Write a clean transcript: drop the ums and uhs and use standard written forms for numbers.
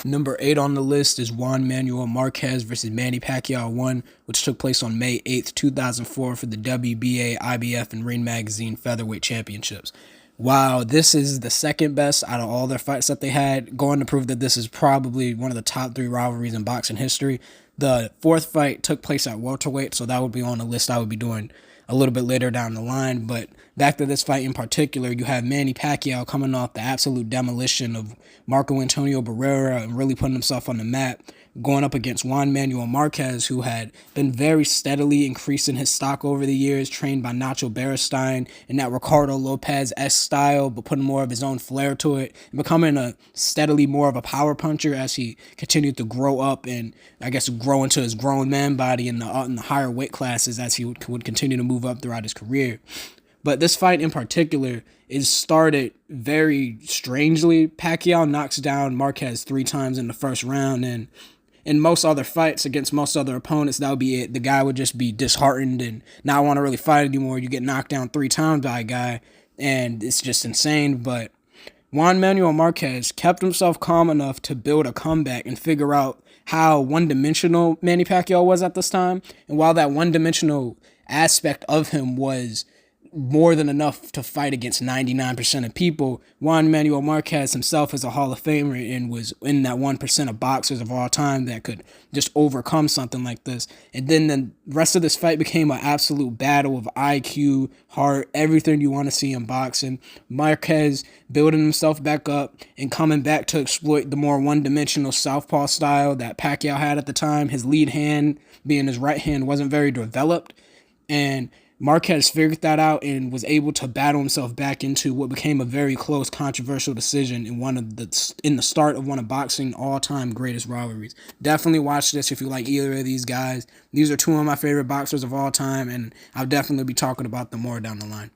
Number 8 on the list is Juan Manuel Marquez versus Manny Pacquiao 1, which took place on May 8th, 2004 for the WBA, IBF, and Ring Magazine Featherweight Championships. Wow, this is the second best out of all their fights that they had, going to prove that this is probably one of the top 3 rivalries in boxing history. The fourth fight took place at welterweight, so that would be on the list I would be doing a little bit later down the line. But back to this fight in particular, you have Manny Pacquiao coming off the absolute demolition of Marco Antonio Barrera and really putting himself on the map, going up against Juan Manuel Marquez, who had been very steadily increasing his stock over the years, trained by Nacho Beristain in that Ricardo Lopez-esque style, but putting more of his own flair to it, and becoming a steadily more of a power puncher as he continued to grow up and, I guess, grow into his grown man body in the higher weight classes as he would continue to move up throughout his career. But this fight in particular is started very strangely. Pacquiao knocks down Marquez 3 times in the first round, and in most other fights against most other opponents, that would be it. The guy would just be disheartened and not want to really fight anymore. You get knocked down 3 times by a guy, and it's just insane. But Juan Manuel Marquez kept himself calm enough to build a comeback and figure out how one-dimensional Manny Pacquiao was at this time. And while that one-dimensional aspect of him was more than enough to fight against 99% of people, Juan Manuel Marquez himself is a Hall of Famer and was in that 1% of boxers of all time that could just overcome something like this. And then the rest of this fight became an absolute battle of IQ, heart, everything you want to see in boxing. Marquez building himself back up and coming back to exploit the more one-dimensional southpaw style that Pacquiao had at the time. His lead hand, being his right hand, wasn't very developed, and Marquez figured that out and was able to battle himself back into what became a very close, controversial decision in the start of one of boxing all-time greatest rivalries. Definitely watch this if you like either of these guys. These are 2 of my favorite boxers of all time, and I'll definitely be talking about them more down the line.